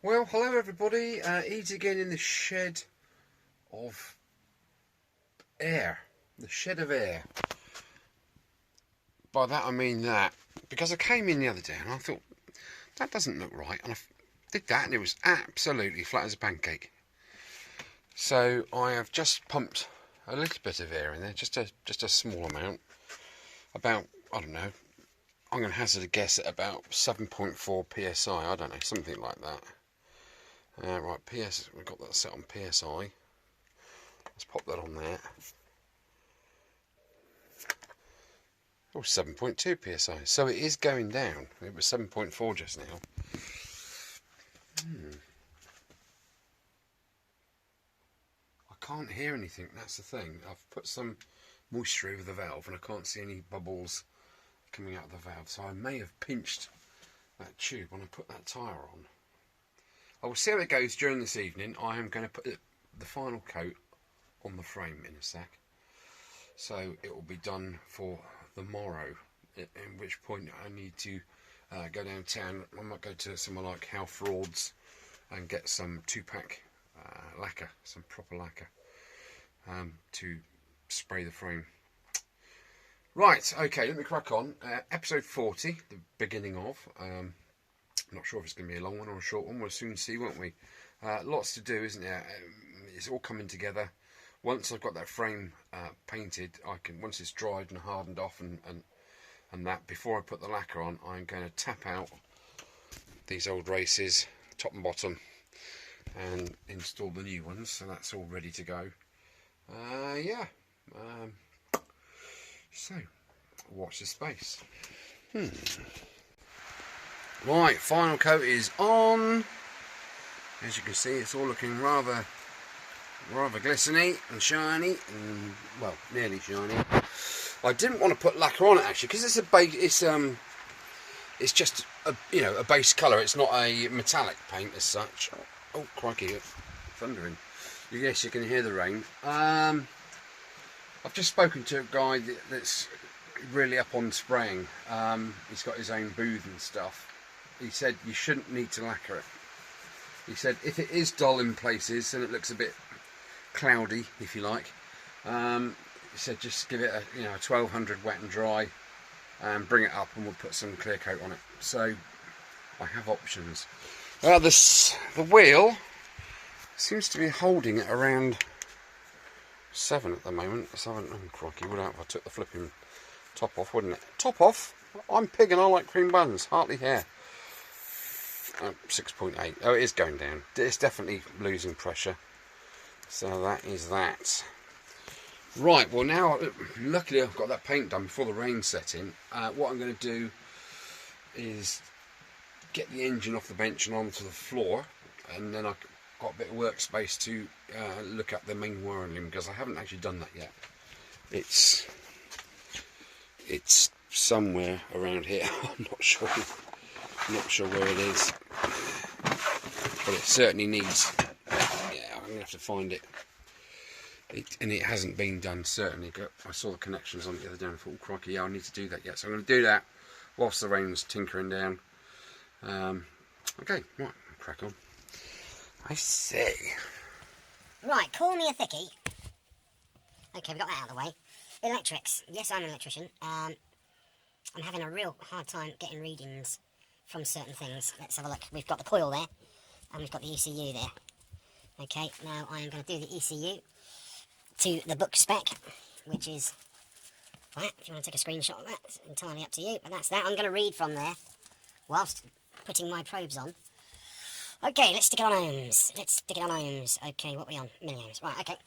Well, hello everybody. Eads again in the shed of air. The shed of air. By that I mean that, because I came in the other day and I thought, that doesn't look right. And I did that and it was absolutely flat as a pancake. So I have just pumped a little bit of air in there, just a small amount. About, I don't know, I'm going to hazard a guess at about 7.4 psi. I don't know, something like that. Right, we've got that set on PSI. Let's pop that on there. Oh, 7.2 psi. So it is going down. It was 7.4 just now. I can't hear anything, that's the thing. I've put some moisture over the valve and I can't see any bubbles coming out of the valve. So I may have pinched that tube when I put that tyre on. I will see how it goes during this evening. I am going to put the final coat on the frame in a sec. So it will be done for the morrow, in which point I need to go downtown. I might go to somewhere like How Frauds and get some 2-pack lacquer, some proper lacquer, to spray the frame. Right, okay, let me crack on. Episode 40, the beginning of. I'm not sure if it's going to be a long one or a short one. We'll soon see, won't we? Lots to do, isn't there? It's all coming together. Once I've got that frame painted, once it's dried and hardened off and that, before I put the lacquer on, I'm going to tap out these old races, top and bottom, and install the new ones. So that's all ready to go. So watch this space. Right, final coat is on. As you can see, it's all looking rather glistening and shiny, and well, nearly shiny. I didn't want to put lacquer on it actually, because it's a base. It's just a base colour. It's not a metallic paint as such. Oh crikey, thundering! Yes, you can hear the rain. I've just spoken to a guy that's really up on spraying. He's got his own booth and stuff. He said you shouldn't need to lacquer it. He said if it is dull in places and it looks a bit cloudy, if you like, he said just give it a 1200 wet and dry and bring it up and we'll put some clear coat on it. So I have options. The wheel seems to be holding it around 7 at the moment. So oh crikey, would I took the flipping top off, wouldn't it? Top off? I'm pig and I like cream buns, hardly hair. 6.8. Oh, it is going down. It's definitely losing pressure. So that is that. Right, well now, luckily I've got that paint done before the rain set in. What I'm going to do is get the engine off the bench and onto the floor, and then I've got a bit of workspace to look at the main wiring, because I haven't actually done that yet. It's somewhere around here. I'm not sure where it is, but it certainly needs. Yeah, I'm gonna have to find it. And it hasn't been done, certainly. I saw the connections on it the other day and I thought, oh crikey, yeah, I need to do that yet. So I'm going to do that whilst the rain's tinkering down. Okay, right, crack on. I say. Right, call me a thickie. Okay, we got that out of the way. Electrics. Yes, I'm an electrician. I'm having a real hard time getting readings from certain things. Let's have a look. We've got the coil there, and we've got the ECU there. Okay, now I am going to do the ECU to the book spec, which is that. If you want to take a screenshot of that, it's entirely up to you. But that's that. I'm going to read from there whilst putting my probes on. Okay, let's stick it on ohms. Okay, what are we on? Milliohms. Right, okay.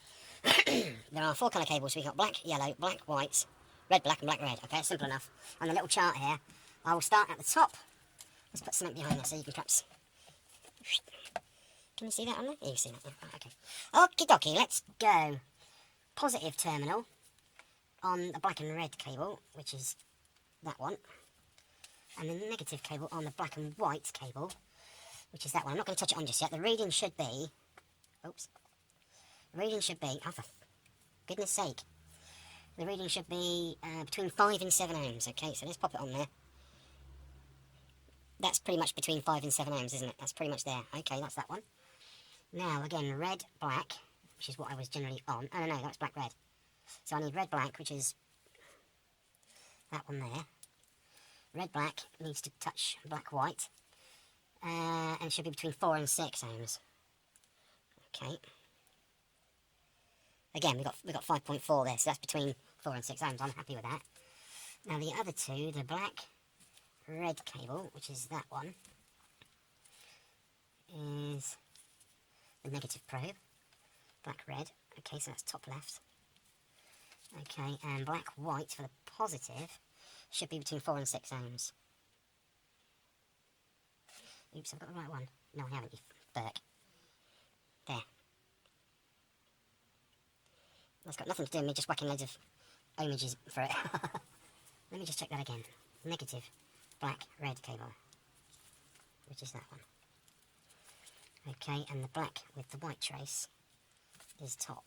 There are 4 colour cables. We've got black, yellow, black, white, red, black, and black, red. Okay, simple enough. On the little chart here, I will start at the top. Let's put something behind there so you can perhaps... Can you see that on there? Yeah, you see that. Yeah, right, okay. Okie dokie, let's go. Positive terminal on the black and red cable, which is that one. And the negative cable on the black and white cable, which is that one. I'm not going to touch it on just yet. The reading should be... Oops. The reading should be... Oh, for goodness sake. The reading should be between 5 and 7 ohms. Okay, so let's pop it on there. that's pretty much between 5 and 7 ohms, isn't it? That's pretty much there. Okay, that's that one. Now, again, red, black, which is what I was generally on. Oh, no, that's black, red. So I need red, black, which is that one there. Red, black needs to touch black, white. And it should be between 4 and 6 ohms. Okay. Again, we got 5.4 there, so that's between 4 and 6 ohms. I'm happy with that. Now the other two, the black, red cable, which is that one, is the negative probe. Black, red. Okay, so that's top left. Okay, and black, white for the positive should be between 4 and 6 ohms. Oops, I've got the right one. No, I haven't, you Burke. There. That's got nothing to do with me just whacking loads of ohmages for it. Let me just check that again. Negative, black, red cable. Which is that one. Okay, and the black with the white trace is top.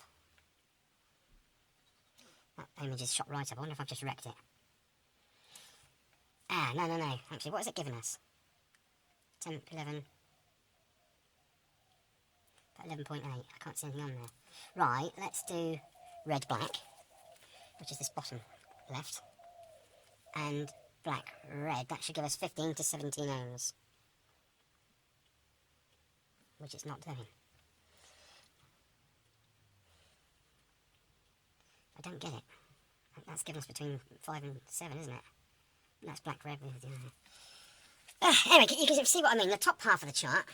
That ohmage is shot right up. I wonder if I've just wrecked it. Ah, no. Actually, what has it given us? 10, 11... About 11.8. I can't see anything on there. Right, let's do red, black, which is this bottom left. And black, red. That should give us 15 to 17 ohms. Which it's not doing. I don't get it. That's given us between 5 and 7, isn't it? That's black, red. Anyway, you can see what I mean. The top half of the chart,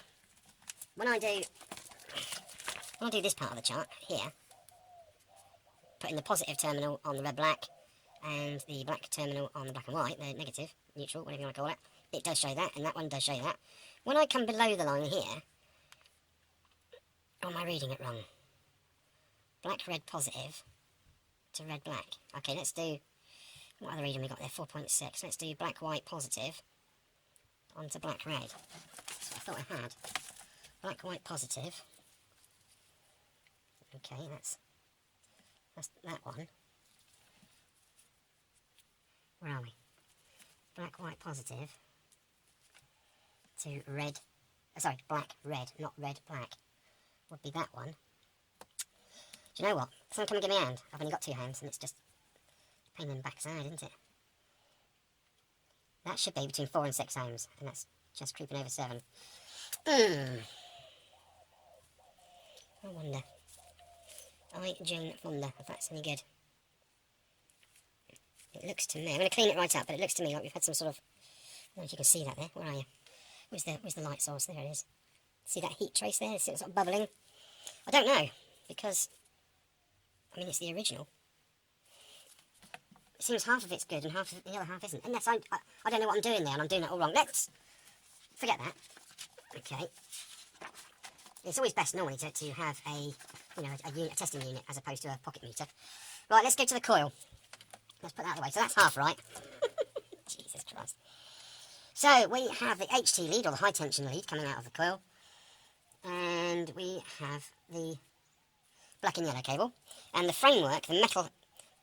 when I do this part of the chart here, putting the positive terminal on the red, black, and the black terminal on the black and white, the negative, neutral, whatever you want to call it, it does show that, and that one does show that. When I come below the line here, or am I reading it wrong? Black, red, positive to red, black. Okay, let's do, what other reading we got there? 4.6. Let's do black, white, positive onto black, red. That's what I thought I had. Black, white, positive. Okay, that's that one. Where are we? Black, white, positive to red. Sorry, black, red, not red, black. Would be that one. Do you know what? Someone come and give me a hand. I've only got 2 hands, and it's just a pain in the backside, isn't it? That should be between 4 and 6 ohms, and that's just creeping over 7. I wonder. I don't wonder if that's any good. It looks to me, I'm going to clean it right up, but it looks to me like we've had some sort of, I don't know if you can see that there. Where are you? Where's the light source? There it is. See that heat trace there? It's sort of bubbling. I don't know, because, I mean, it's the original. It seems half of it's good and half of the other half isn't. Unless I don't know what I'm doing there and I'm doing it all wrong. Let's forget that. Okay. It's always best normally to have a testing unit as opposed to a pocket meter. Right, let's go to the coil. Let's put that away. So that's half right. Jesus Christ. So we have the HT lead, or the high tension lead, coming out of the coil. And we have the black and yellow cable. And the framework, the metal,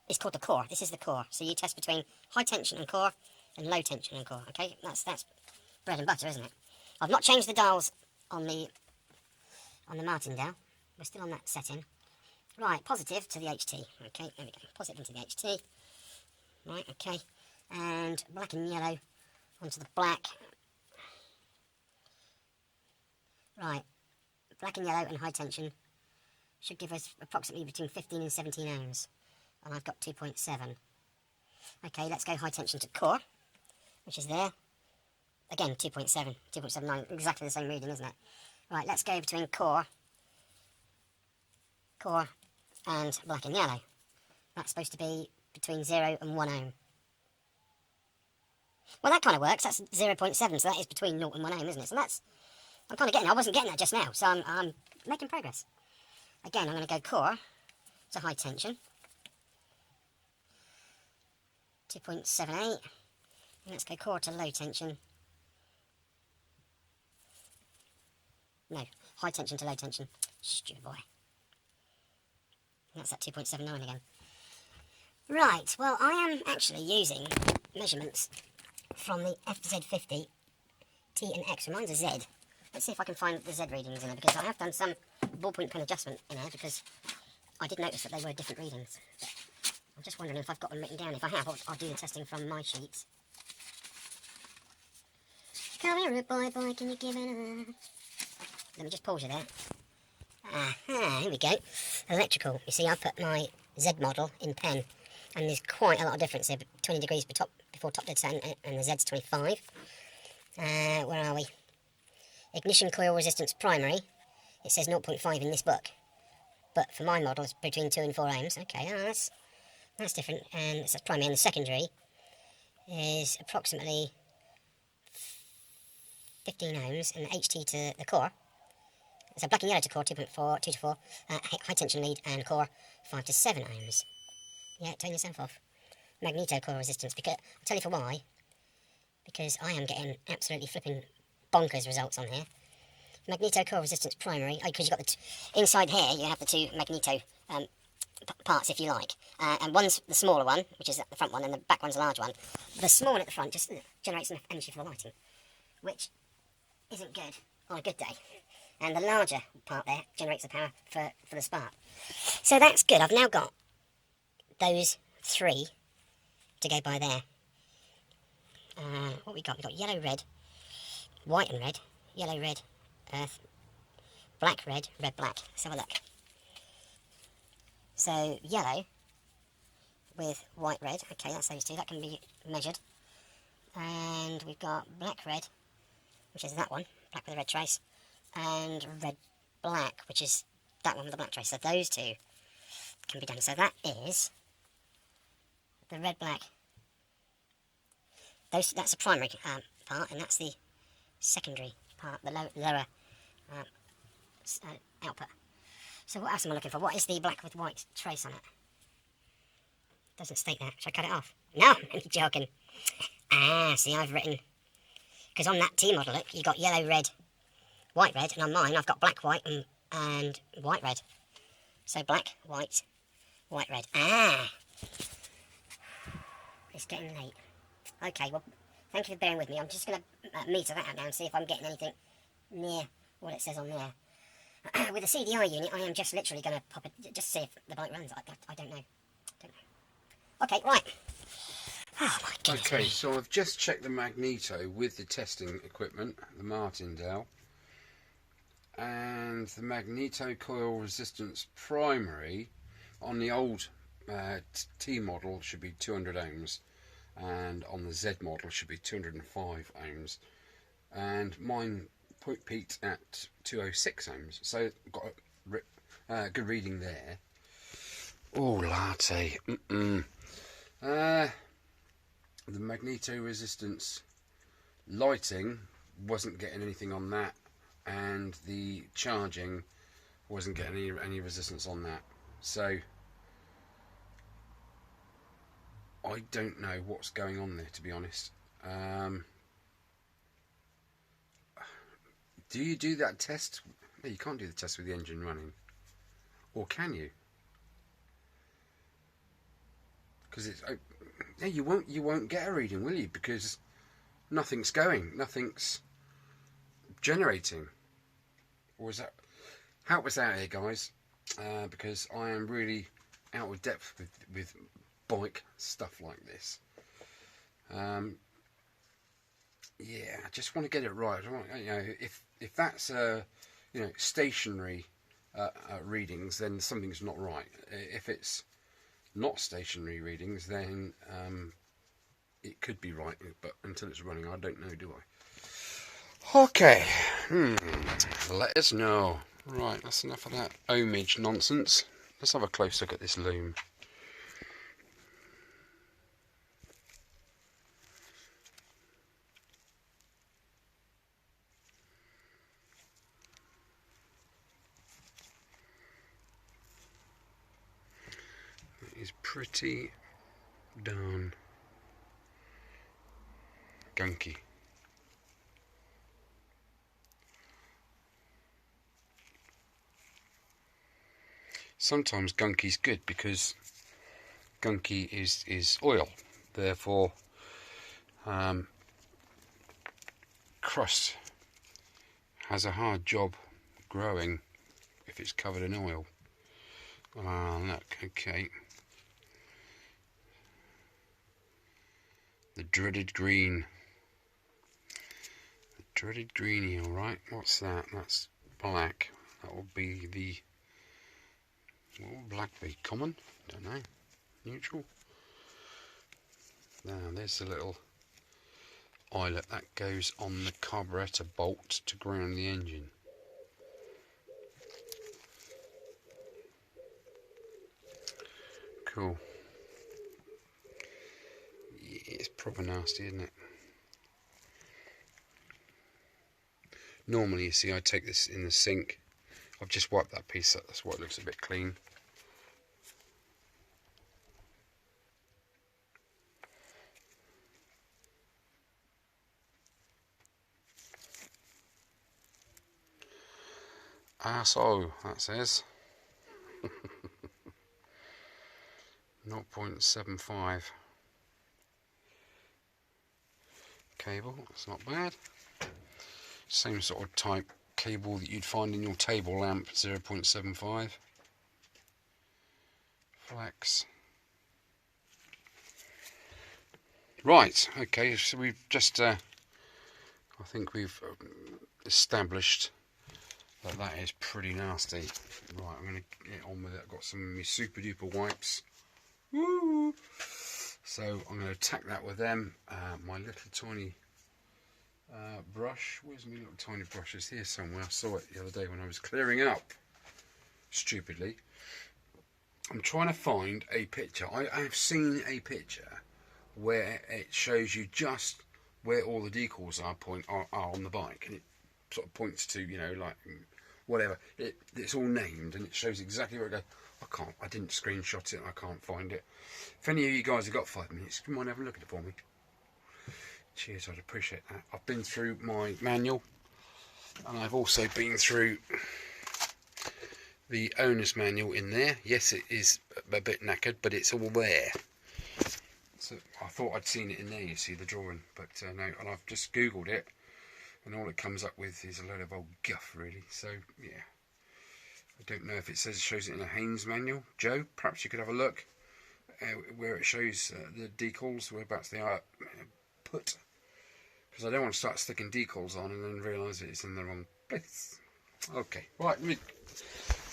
is called the core. This is the core. So you test between high tension and core and low tension and core. Okay, that's bread and butter, isn't it? I've not changed the dials on the martingale. We're still on that setting. Right, positive to the HT. Okay, there we go. Positive into the HT. Right, okay. And black and yellow onto the black. Right, black and yellow and high tension should give us approximately between 15 and 17 ohms. And I've got 2.7. Okay, let's go high tension to core, which is there. Again, 2.7, 2.79, exactly the same reading, isn't it? Right, let's go between core and black and yellow. That's supposed to be between 0 and 1 ohm. Well, that kind of works. That's 0.7, so that is between 0 and 1 ohm, isn't it? So that's, I'm kind of getting, I wasn't getting that just now, so I'm making progress. Again, I'm going to go core to high tension. 2.78. And let's go core to low tension. No, high tension to low tension. Stupid boy. And that's at 2.79 again. Right, well, I am actually using measurements from the FZ50 T and X. Mine's a Z. Let's see if I can find the Z readings in there, because I have done some ballpoint pen adjustment in there, because I did notice that they were different readings. But I'm just wondering if I've got them written down. If I have, I'll do the testing from my sheets. Come here, boy, can you give it a... Let me just pause you there. Aha, here we go. Electrical. You see, I put my Z model in pen, and there's quite a lot of difference there. 20 degrees before top dead center, and the Z's 25. Where are we? Ignition coil resistance primary. It says 0.5 in this book, but for my model it's between 2 and 4 ohms. Okay, that's different. And it says primary, and the secondary is approximately 15 ohms, and the HT to the core. So black and yellow to core 2.4, 2 to 4, high tension lead, and core 5 to 7 ohms. Yeah, turn yourself off. Magneto coil resistance, because I'll tell you for why. Because I am getting absolutely flipping bonkers results on here. Magneto coil resistance primary, because you've got the inside here, you have the two magneto parts, if you like. And one's the smaller one, which is the front one, and the back one's a large one. The small one at the front just generates enough energy for the lighting, which isn't good on a good day. And the larger part there generates the power for the spark. So that's good. I've now got those 3 to go by there. What we got? We've got yellow, red, white and red, yellow, red, earth, black, red, red, black. Let's have a look. So yellow with white, red. Okay, that's those 2. That can be measured. And we've got black, red, which is that one, black with a red trace, and red, black, which is that one with the black trace. So those 2 can be done. So that is the red, black. That's the primary part, and that's the secondary part, the lower output. So what else am I looking for? What is the black with white trace on it? Doesn't state that. Should I cut it off? No, I'm joking. See, I've written... Because on that T model, look, you've got yellow, red, white, red, and on mine I've got black, white, and white, red. So black, white, white, red. It's getting late. Okay, well, thank you for bearing with me. I'm just going to meter that out now and see if I'm getting anything near what it says on there. With the CDI unit, I am just literally going to pop it, just see if the bike runs. I don't know. Okay, right. Oh my goodness. Okay, so I've just checked the Magneto with the testing equipment, the Martindale, and the Magneto coil resistance primary on the old T model should be 200 ohms, and on the Z model should be 205 ohms, and mine peaked at 206 ohms, so got a good reading there. Oh, latte. The Magneto resistance lighting wasn't getting anything on that, and the charging wasn't getting any resistance on that. So I don't know what's going on there, to be honest. Do you do that test? No, you can't do the test with the engine running, or can you? Because it's yeah, you won't get a reading, will you? Because nothing's going, nothing's generating. Or is that... Help us out here, guys, because I am really out of depth with bike stuff like this. Yeah, I just want to get it right. I want, if that's stationary readings, then something's not right. If it's not stationary readings, then it could be right, but until it's running, I don't know, do I? Okay, let us know. Right, that's enough of that ohmage nonsense. Let's have a close look at this loom. It is pretty darn gunky. Sometimes gunky's good because gunky is oil, therefore crust has a hard job growing if it's covered in oil. Ah, look, okay. The dreaded green. The dreaded greenie, alright. What's that? That's black. That will be the... What will black be? Common? Don't know. Neutral? Now, there's the little eyelet that goes on the carburetor bolt to ground the engine. Cool. Yeah, it's proper nasty, isn't it? Normally, you see, I take this in the sink. I've just wiped that piece up, that's why it looks a bit clean. So that says 0.75 cable, that's not bad. Same sort of type cable that you'd find in your table lamp, 0.75 flex. Right, okay, so we've just I think we've established that is pretty nasty. Right, I'm going to get on with it. I've got some of my super duper wipes. Woo! So I'm going to attack that with them. My little tiny brush. Where's my little tiny brush? It's here somewhere. I saw it the other day when I was clearing up. Stupidly. I'm trying to find a picture. I've seen a picture where it shows you just where all the decals are on the bike, and it sort of points to, you know, like whatever. It's all named and it shows exactly where it goes. I didn't screenshot it. I can't find it. If any of you guys have got 5 minutes, you might have a look at it for me. Cheers, I'd appreciate that. I've been through my manual, and I've also been through the owner's manual in there. Yes, it is a bit knackered, but it's all there. So I thought I'd seen it in there, you see, the drawing, but no, and I've just googled it, and all it comes up with is a load of old guff, really. So yeah, I don't know if it shows it in a Haynes manual. Joe, perhaps you could have a look where it shows the decals, whereabouts they are put, because I don't want to start sticking decals on and then realise that it's in the wrong place. Okay, right, let me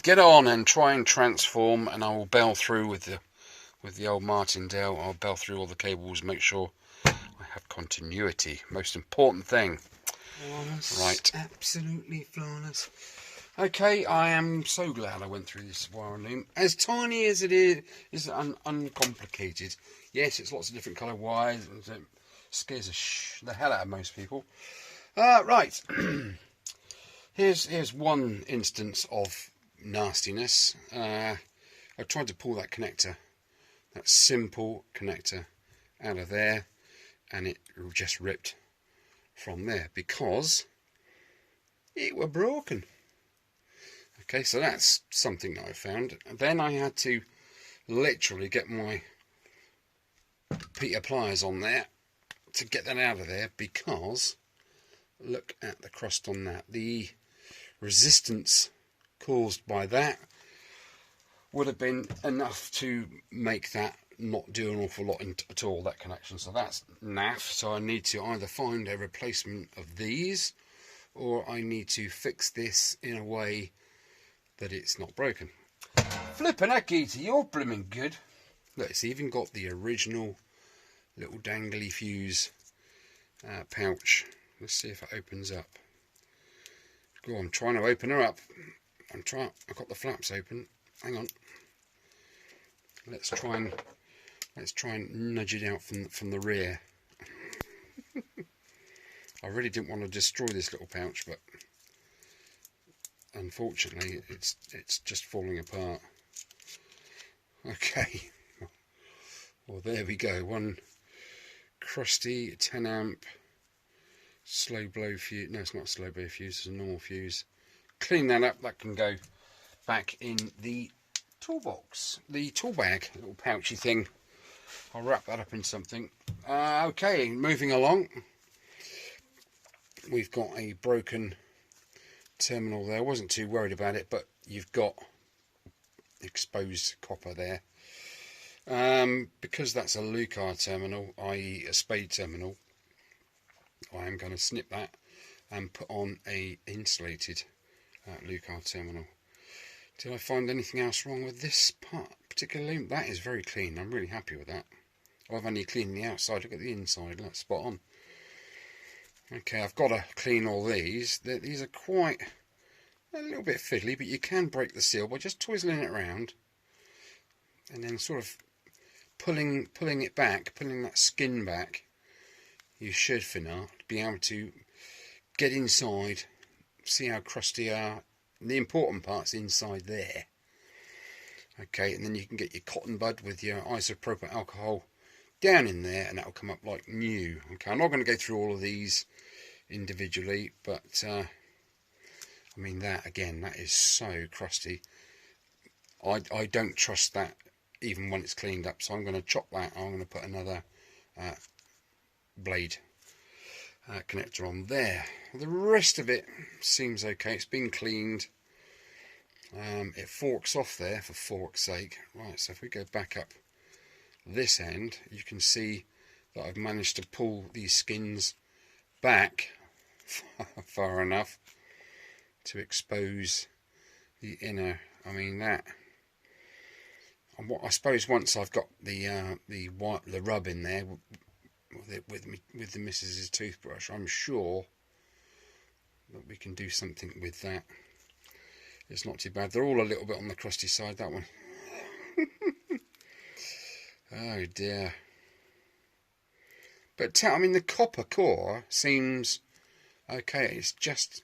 get on and try and transform, and I will bell through with the old Martindale. I'll bell through all the cables, make sure I have continuity. Most important thing. Flawless. Right. Absolutely flawless. Okay, I am so glad I went through this wire and loom. As tiny as it is uncomplicated. Yes, it's lots of different colour wires, and it scares the hell out of most people. Right. Here's one instance of nastiness. I tried to pull that connector, that simple connector, out of there, and it just ripped from there because it were broken. Okay, so that's something that I found. And then I had to literally get my Peter pliers on there to get that out of there, because look at the crust on that. The resistance caused by that would have been enough to make that not do an awful lot at all, that connection. So that's naff. So I need to either find a replacement of these, or I need to fix this in a way that it's not broken. Flippin' heck, Eater, you're blooming good. Look, it's even got the original little dangly fuse pouch. Let's see if it opens up. Go on, I'm trying to open her up. I've got the flaps open. Hang on. Let's try and nudge it out from the rear. I really didn't want to destroy this little pouch, but unfortunately it's just falling apart. Okay. Well, there we go. One crusty 10 amp slow blow fuse. No, it's not a slow blow fuse, it's a normal fuse. Clean that up. That can go back in the toolbox, the tool bag, little pouchy thing. I'll wrap that up in something. Okay, moving along. we've got a broken terminal there. I wasn't too worried about it, but you've got exposed copper there. Because that's a Lucar terminal, i.e. a spade terminal, I am going to snip that and put on a insulated Lucar terminal. Did I find anything else wrong with this particular loom? That is very clean. I'm really happy with that. I've only cleaned the outside. Look at the inside. That's spot on. Okay, I've got to clean all these. These are quite a little bit fiddly, but you can break the seal by just twizzling it around and then sort of pulling it back, pulling that skin back. You should, for now, be able to get inside, see how crusty are. The important part's inside there. Okay, and then you can get your cotton bud with your isopropyl alcohol down in there, and that'll come up like new. Okay, I'm not going to go through all of these individually, but I mean, that again, that is so crusty. I don't trust that even when it's cleaned up, so I'm going to chop that. I'm going to put another blade connector on there. The rest of it seems okay. It's been cleaned. It forks off there for fork's sake. Right, so if we go back up this end, you can see that I've managed to pull these skins back far enough to expose the inner. I mean, that. And what I suppose once I've got the rub in there with the missus's toothbrush, I'm sure that we can do something with that. It's not too bad. They're all a little bit on the crusty side, that one. Oh dear. But I mean, the copper core seems okay. It's just,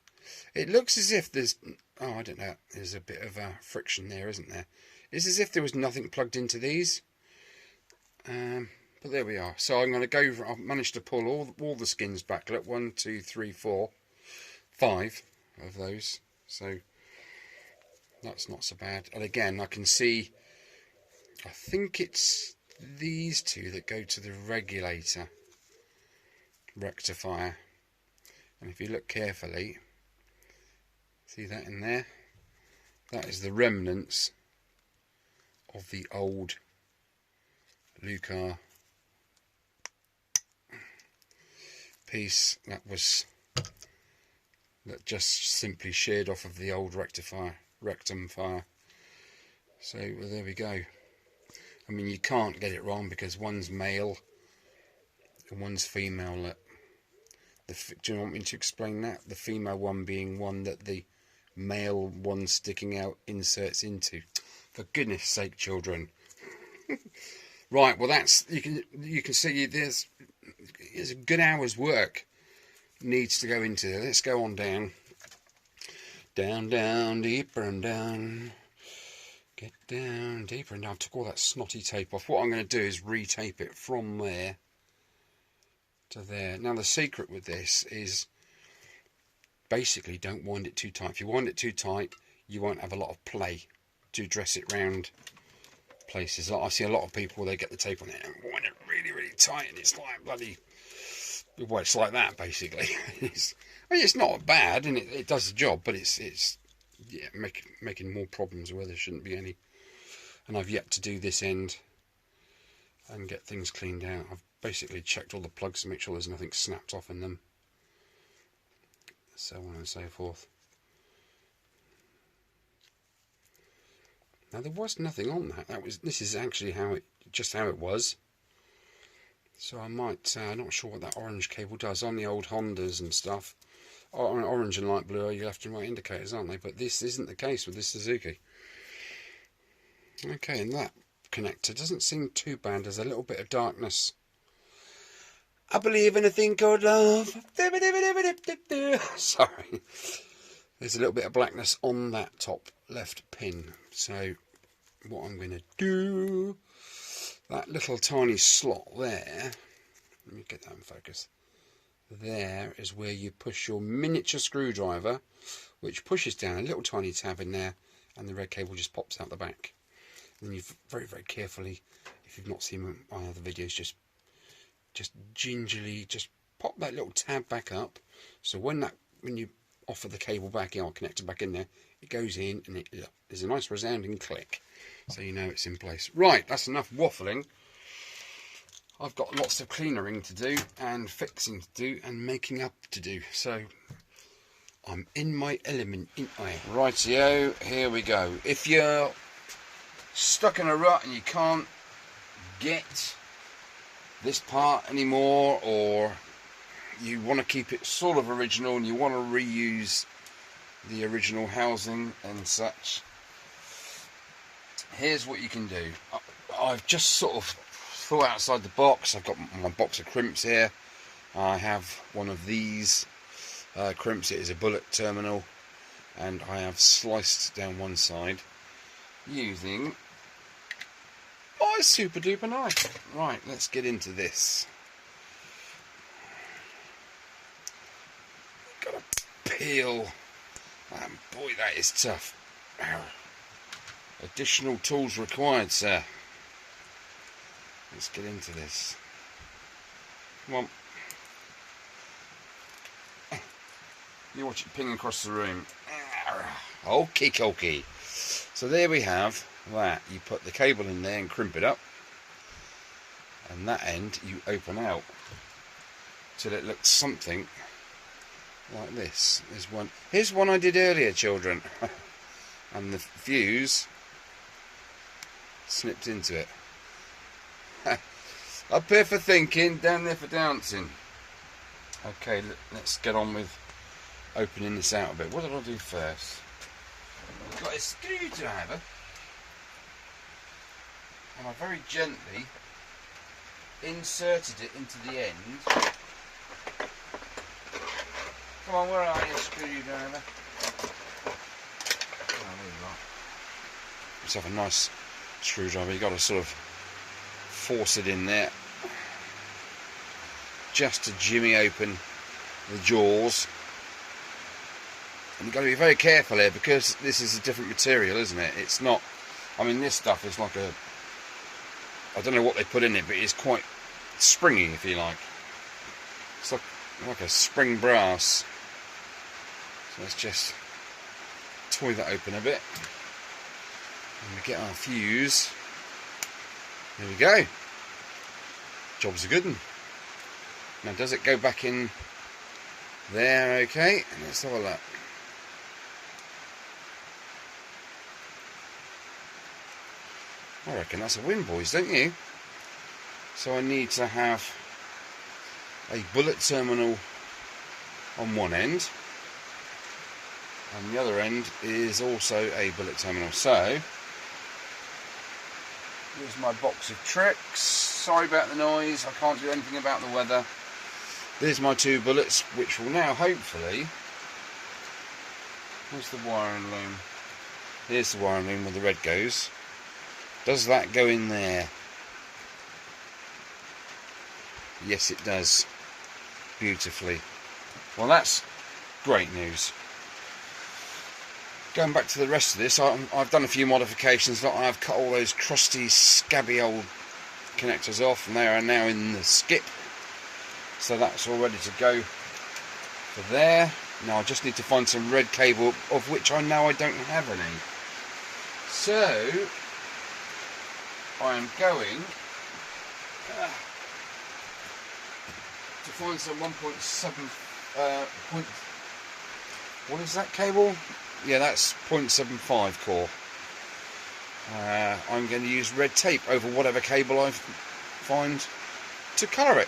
it looks as if there's, oh, I don't know, there's a bit of friction there, isn't there? It's as if there was nothing plugged into these. But there we are. So I'm going to go, I've managed to pull all the skins back. Look, 1, 2, 3, 4, 5 of those. So that's not so bad. And again, I can see, I think it's these two that go to the regulator rectifier. And if you look carefully, see that in there? That is the remnants of the old Lucar piece that just simply sheared off of the old rectum fire. So well, there we go. I mean, you can't get it wrong because one's male and one's female. Do you want me to explain that? The female one being one that the male one sticking out inserts into. For goodness sake, children. Right, well that's, you can see there's a good hour's work needs to go into there. Let's go on down. Down, deeper and down. Get down, deeper and down. I took all that snotty tape off. What I'm going to do is retape it from there to there. Now the secret with this is basically don't wind it too tight. If you wind it too tight, you won't have a lot of play to dress it round places. Like I see a lot of people, they get the tape on it and wind it really, really tight, and it's like bloody, well, it's like that basically. I mean, it's not bad, and it does the job, but it's yeah, making more problems where there shouldn't be any. And I've yet to do this end and get things cleaned out. I've basically checked all the plugs to make sure there's nothing snapped off in them, so on and so forth. Now there was nothing on that. This is actually just how it was. So I might, not sure what that orange cable does on the old Hondas and stuff. Orange and light blue are your left and right indicators, aren't they? But this isn't the case with this Suzuki. Okay, and that connector doesn't seem too bad. There's a little bit of darkness. I believe in a thing called love. Sorry. There's a little bit of blackness on that top left pin. So what I'm going to do, that little tiny slot there, let me get that in focus. There is where you push your miniature screwdriver, which pushes down a little tiny tab in there, and the red cable just pops out the back. And you very, very carefully, if you've not seen my other videos, just gingerly just pop that little tab back up. So when you offer the cable back in, or connect it back in there, it goes in and there's a nice resounding click, so you know it's in place. Right, that's enough waffling. I've got lots of cleanering to do and fixing to do and making up to do, so I'm in my element, ain't I? Rightio, here we go. If you're stuck in a rut and you can't get this part anymore, or you want to keep it sort of original and you want to reuse the original housing and such, here's what you can do. I've just sort of thought outside the box. I've got my box of crimps here. I have one of these crimps. It is a bullet terminal, and I have sliced down one side using my super duper knife. Right, let's get into this. Gotta peel, and boy, that is tough. Ow. Additional tools required, sir. Let's get into this. Come on. You watch it ping across the room. Okie dokie. So there we have that. You put the cable in there and crimp it up, and that end you open out till it looks something like this. Here's one I did earlier, children. And the fuse snipped into it. Up here for thinking, down there for dancing. Okay, let's get on with opening this out a bit. What did I do first? I've got a screwdriver, and I very gently inserted it into the end. Come on, where are you, screwdriver? Oh, there you are. Just have a nice screwdriver. You've got to sort of force it in there just to jimmy open the jaws. And you've got to be very careful here, because this is a different material, isn't it? It's not, I mean, this stuff is like a, I don't know what they put in it, but it's quite springy, if you like. It's like a spring brass. So let's just toy that open a bit. And we get our fuse. There we go. Job's a good one. Now, does it go back in there? Okay, and let's have a look. I reckon that's a win, boys, don't you? So I need to have a bullet terminal on one end, and the other end is also a bullet terminal. So here's my box of tricks. Sorry about the noise, I can't do anything about the weather. There's my two bullets, which will now hopefully... Where's the wiring loom? Here's the wiring loom where the red goes. Does that go in there? Yes, it does. Beautifully. Well, that's great news. Going back to the rest of this, I've done a few modifications. I've cut all those crusty, scabby old connectors off, and they are now in the skip. So that's all ready to go for there. Now I just need to find some red cable, of which I know I don't have any. So I am going to find some 1.7 what is that cable? Yeah, that's 0.75 core. I'm going to use red tape over whatever cable I find to colour it.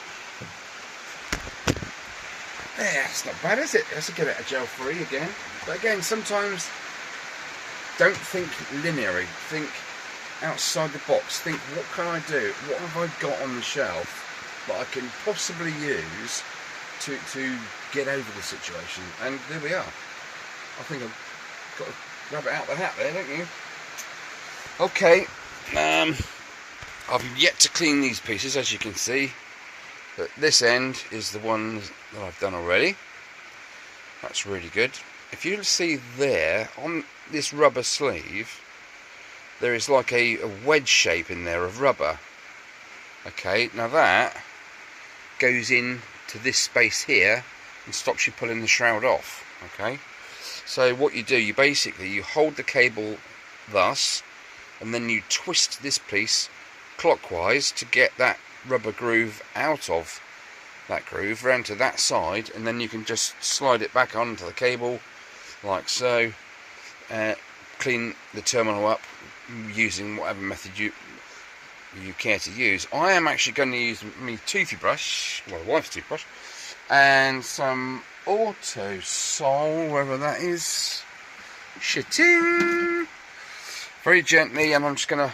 Yeah, it's not bad, is it? Let's get it a gel free again. But again, sometimes don't think linearly. Think outside the box. Think, what can I do? What have I got on the shelf that I can possibly use to get over the situation? And there we are. I think I've got to grab it out the hat there, don't you? Okay. I've yet to clean these pieces, as you can see. But this end is the one that I've done already. That's really good. If you see there, on this rubber sleeve, there is like a wedge shape in there of rubber. Okay, now that goes in to this space here, and stops you pulling the shroud off. Okay, so what you do, you hold the cable thus, and then you twist this piece clockwise to get that rubber groove out of that groove round to that side, and then you can just slide it back onto the cable like so. Clean the terminal up using whatever method you care to use. I am actually going to use my toothy brush, well, the wife's toothbrush, and some auto sol, wherever that is. Shitting very gently, and I'm just going to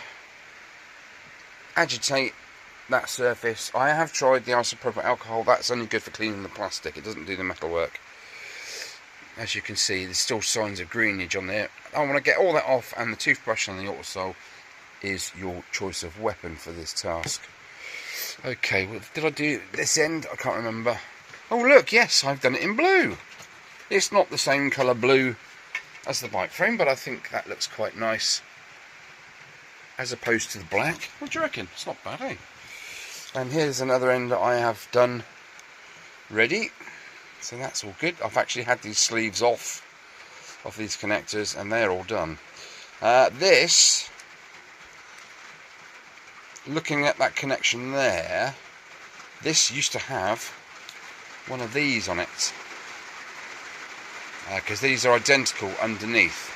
agitate that surface. I have tried the isopropyl alcohol. That's only good for cleaning the plastic. It doesn't do the metal work. As you can see, there's still signs of greenage on there. I want to get all that off, and the toothbrush and the autosol is your choice of weapon for this task. Okay, well, did I do this end? I can't remember. Oh look, yes, I've done it in blue. It's not the same colour blue as the bike frame, but I think that looks quite nice as opposed to the black. What do you reckon? It's not bad, eh? And here's another end that I have done ready. So that's all good. I've actually had these sleeves off of these connectors, and they're all done. This, looking at that connection there, this used to have one of these on it, because these are identical underneath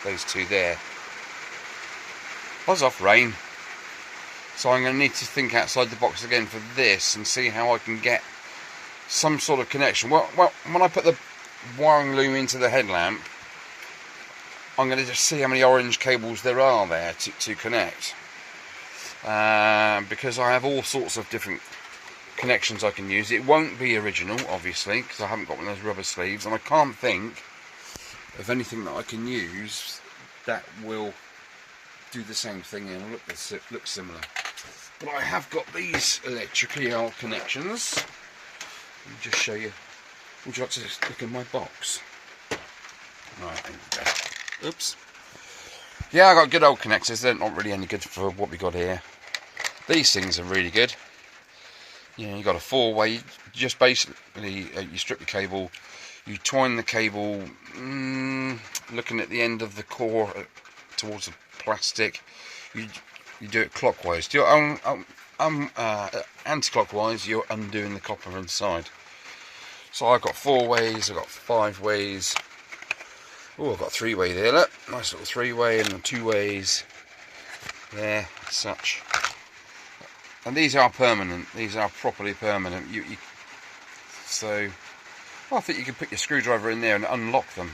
those two there. Buzz off, rain. So I'm going to need to think outside the box again for this and see how I can get some sort of connection. Well, when I put the wiring loom into the headlamp, I'm going to just see how many orange cables there are there to connect, because I have all sorts of different connections I can use. It won't be original, obviously, because I haven't got one of those rubber sleeves, and I can't think of anything that I can use that will do the same thing and look similar. But I have got these electrically connections. Let me just show you. Would you like to just look in my box? Right, there we go. Oops. Yeah, I got good old connectors. They're not really any good for what we got here. These things are really good. You know, you got a 4-way. Just basically, you strip the cable, you twine the cable, looking at the end of the core towards the plastic. You do it clockwise. Do it anti-clockwise. You're undoing the copper inside. So I've got 4 ways. I've got 5 ways. Oh, I've got 3-way there. Look, nice little 3-way and 2 ways there, such. And these are permanent. These are properly permanent. So I think you can put your screwdriver in there and unlock them.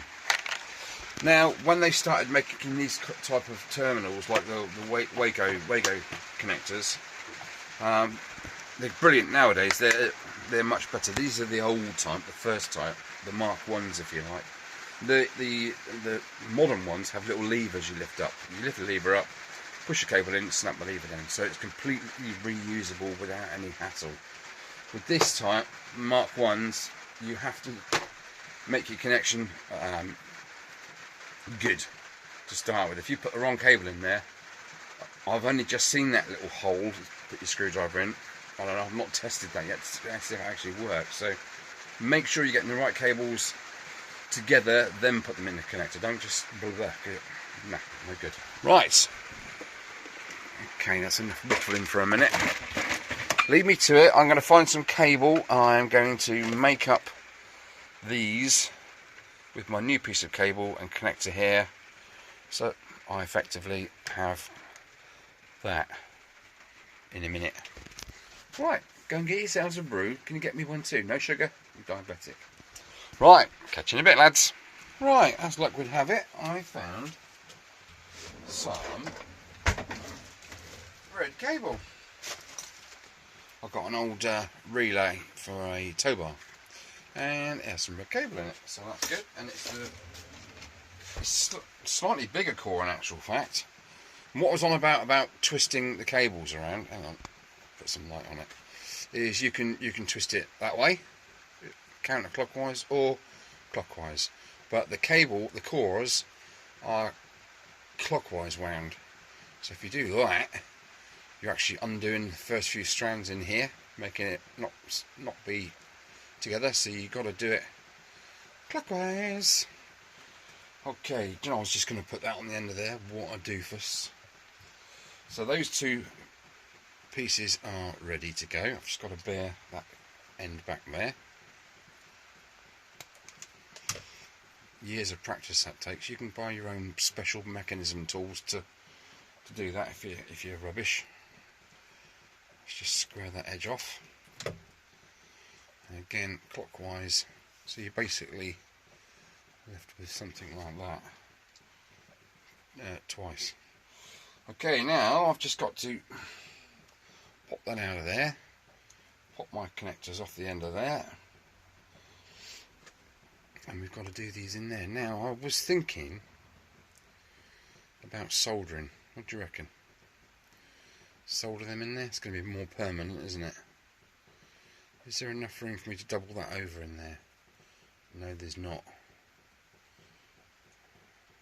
Now, when they started making these type of terminals, like the Wago connectors, they're brilliant nowadays. They're much better. These are the old type, the first type, the Mark 1s, if you like. The modern ones have little levers you lift up. You lift the lever up, push the cable in, snap the lever down. So it's completely reusable without any hassle. With this type, Mark 1s, you have to make your connection good to start with. If you put the wrong cable in there, I've only just seen that little hole to put your screwdriver in. I don't know, I've not tested that yet to see if it actually works. So make sure you're getting the right cables together, then put them in the connector. Don't just blah. Nah, no good. Right. Okay, that's enough waffling for a minute. Leave me to it. I'm going to find some cable. I'm going to make up these with my new piece of cable and connect to here. So I effectively have that in a minute. Right, go and get yourselves a brew. Can you get me one too? No sugar? I'm diabetic. Right, catch you in a bit, lads. Right, as luck would have it, I found some red cable. I've got an old relay for a tow bar, and it has some red cable in it, so that's good. And it's slightly bigger core in actual fact. And what I was on about twisting the cables around, hang on, put some light on it, is you can twist it that way, counterclockwise or clockwise, but the cores are clockwise wound. So if you do that, you're actually undoing the first few strands in here, making it not be together. So you've got to do it clockwise. Okay, you know, I was just going to put that on the end of there, what a doofus. So those two pieces are ready to go. I've just got to bear that end back there. Years of practice that takes. You can buy your own special mechanism tools to do that if you're rubbish. Let's just square that edge off. And again, clockwise. So you're basically left with something like that twice. Okay, now I've just got to pop that out of there, pop my connectors off the end of there, and we've got to do these in there. Now, I was thinking about soldering. What do you reckon? Solder them in there? It's going to be more permanent, isn't it? Is there enough room for me to double that over in there? No, there's not.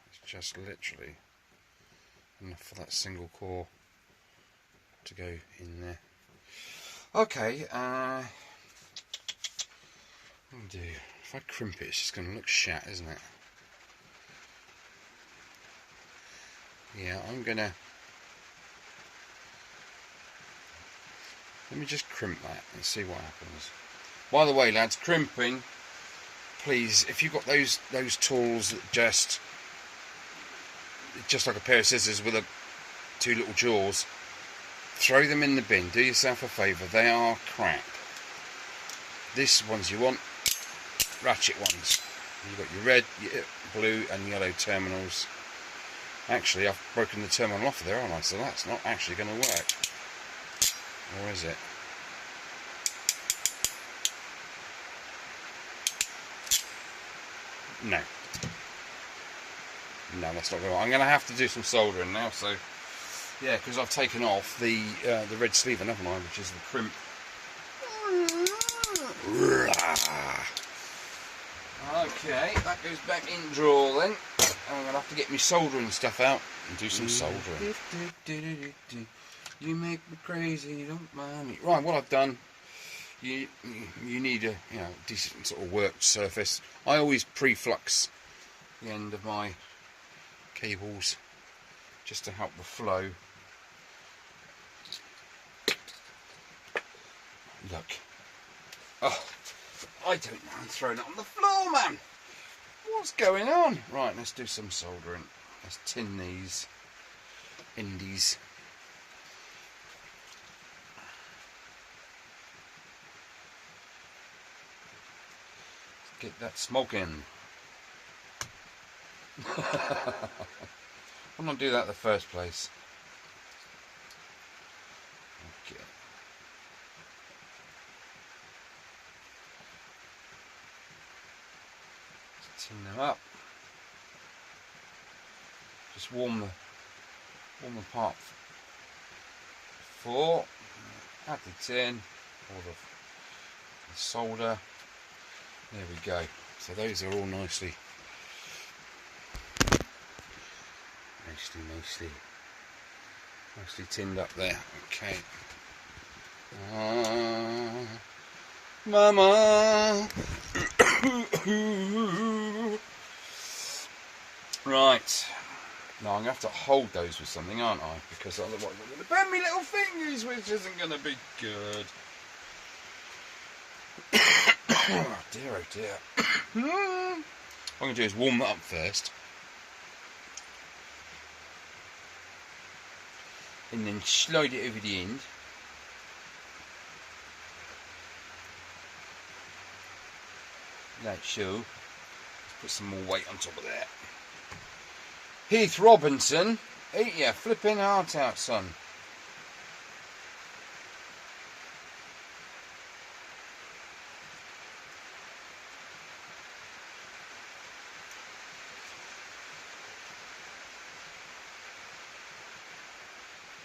It's just literally enough for that single core to go in there. Okay, what do I do? If I crimp it, it's just going to look shat, isn't it? Yeah, I'm going to... Let me just crimp that and see what happens. By the way, lads, crimping, please, if you've got those tools that just like a pair of scissors with two little jaws, throw them in the bin. Do yourself a favour. They are crap. This ones you want, ratchet ones. You've got your red, your blue and yellow terminals. Actually, I've broken the terminal off of there, haven't I? So that's not actually going to work. Or is it? No. No, that's not going to work. I'm going to have to do some soldering now, so... Yeah, because I've taken off the red sleeve, haven't I, which is the crimp. Okay, that goes back in drawer then. I'm going to have to get my soldering stuff out and do some soldering. You make me crazy, don't mind me. Right, what I've done, you need a decent sort of worked surface. I always pre-flux the end of my cables just to help the flow. Look. Oh, I don't know, I'm throwing it on the floor, man. What's going on? Right, let's do some soldering. Let's tin these indies. Get that smoking. Why not do that in the first place? Okay. Let's tin them up. Just warm the part before. Add the tin or the solder. There we go. So those are all nicely tinned up there. Okay. Mama. Right. Now I'm going to have to hold those with something, aren't I? Because otherwise I'm going to burn me little fingers, which isn't going to be good. Oh dear, oh dear. What I'm going to do is warm that up first. And then slide it over the end. Like so. Let's put some more weight on top of that. Heath Robinson, eat your flipping heart out, son.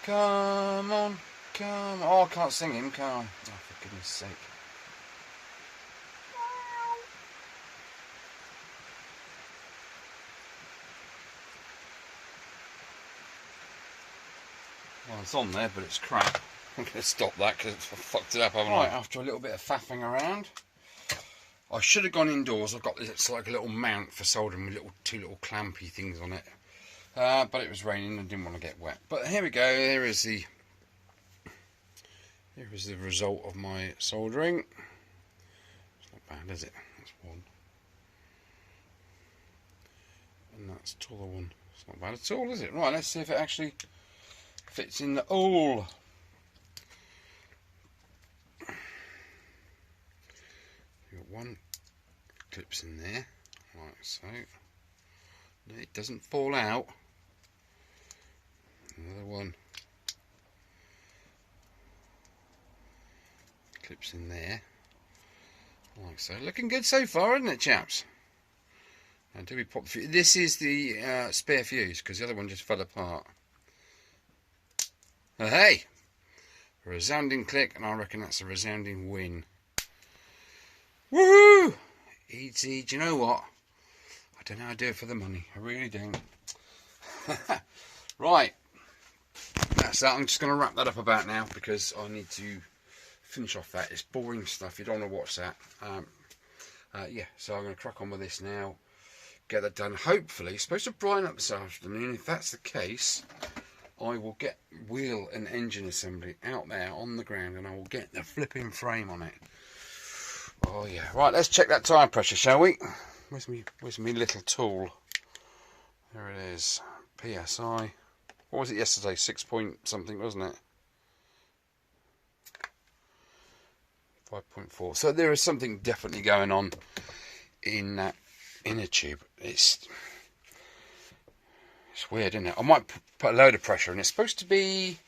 Come on, come on. Oh, I can't sing him, can I? Oh, for goodness sake. Well, it's on there, but it's crap. I'm going to stop that because I fucked it up, haven't I? Right, after a little bit of faffing around, I should have gone indoors. I've got this, it's like a little mount for soldering with two little clampy things on it. But it was raining and didn't want to get wet. But here we go. Here is the result of my soldering. It's not bad, is it? That's one. And that's the other one. It's not bad at all, is it? Right, let's see if it actually fits in the hole. You've got one clips in there, like so. It doesn't fall out. Another one clips in there, like so. Looking good so far, isn't it, chaps? And do we pop the fuse? This is the spare fuse because the other one just fell apart. Oh, hey, a resounding click, and I reckon that's a resounding win. Woohoo! Easy. Do you know what? I don't know how to do it for the money. I really don't. Right. That's that. I'm just going to wrap that up about now because I need to finish off that. It's boring stuff. You don't want to watch that. Yeah, so I'm going to crack on with this now. Get that done. Hopefully, it's supposed to brighten up this afternoon. If that's the case, I will get wheel and engine assembly out there on the ground and I will get the flipping frame on it. Oh yeah. Right, let's check that tyre pressure, shall we? Where's me little tool? There it is. PSI. What was it yesterday? 6 point something, wasn't it? 5.4. So there is something definitely going on in that inner tube. It's weird, isn't it? I might put a load of pressure in. It's supposed to be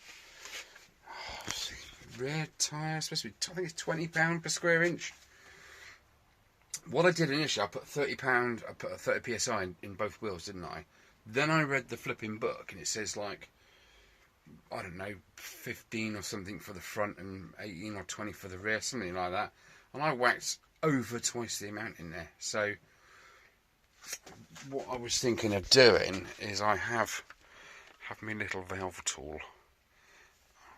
rear tyre. Supposed to be, I think it's £20 per square inch. What I did initially, I put £30. I put a 30 psi in both wheels, didn't I? Then I read the flipping book, and it says like, I don't know, 15 or something for the front and 18 or 20 for the rear, something like that. And I whacked over twice the amount in there. So what I was thinking of doing is I have my little valve tool.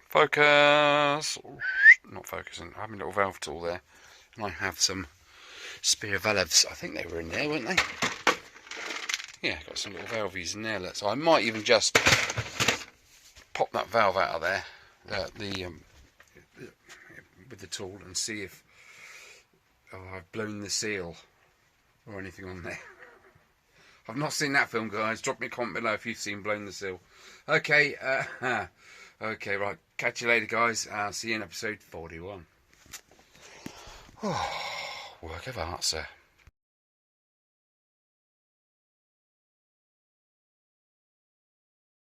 Focus! Not focusing. I have my little valve tool there. And I have some spare valves. I think they were in there, weren't they? Yeah, got some little valves in there. So I might even just pop that valve out of there with the tool and see if I've blown the seal or anything on there. I've not seen that film, guys. Drop me a comment below if you've seen Blown the Seal. Okay, okay, right. Catch you later, guys. I'll see you in episode 41. Oh, work of art, sir.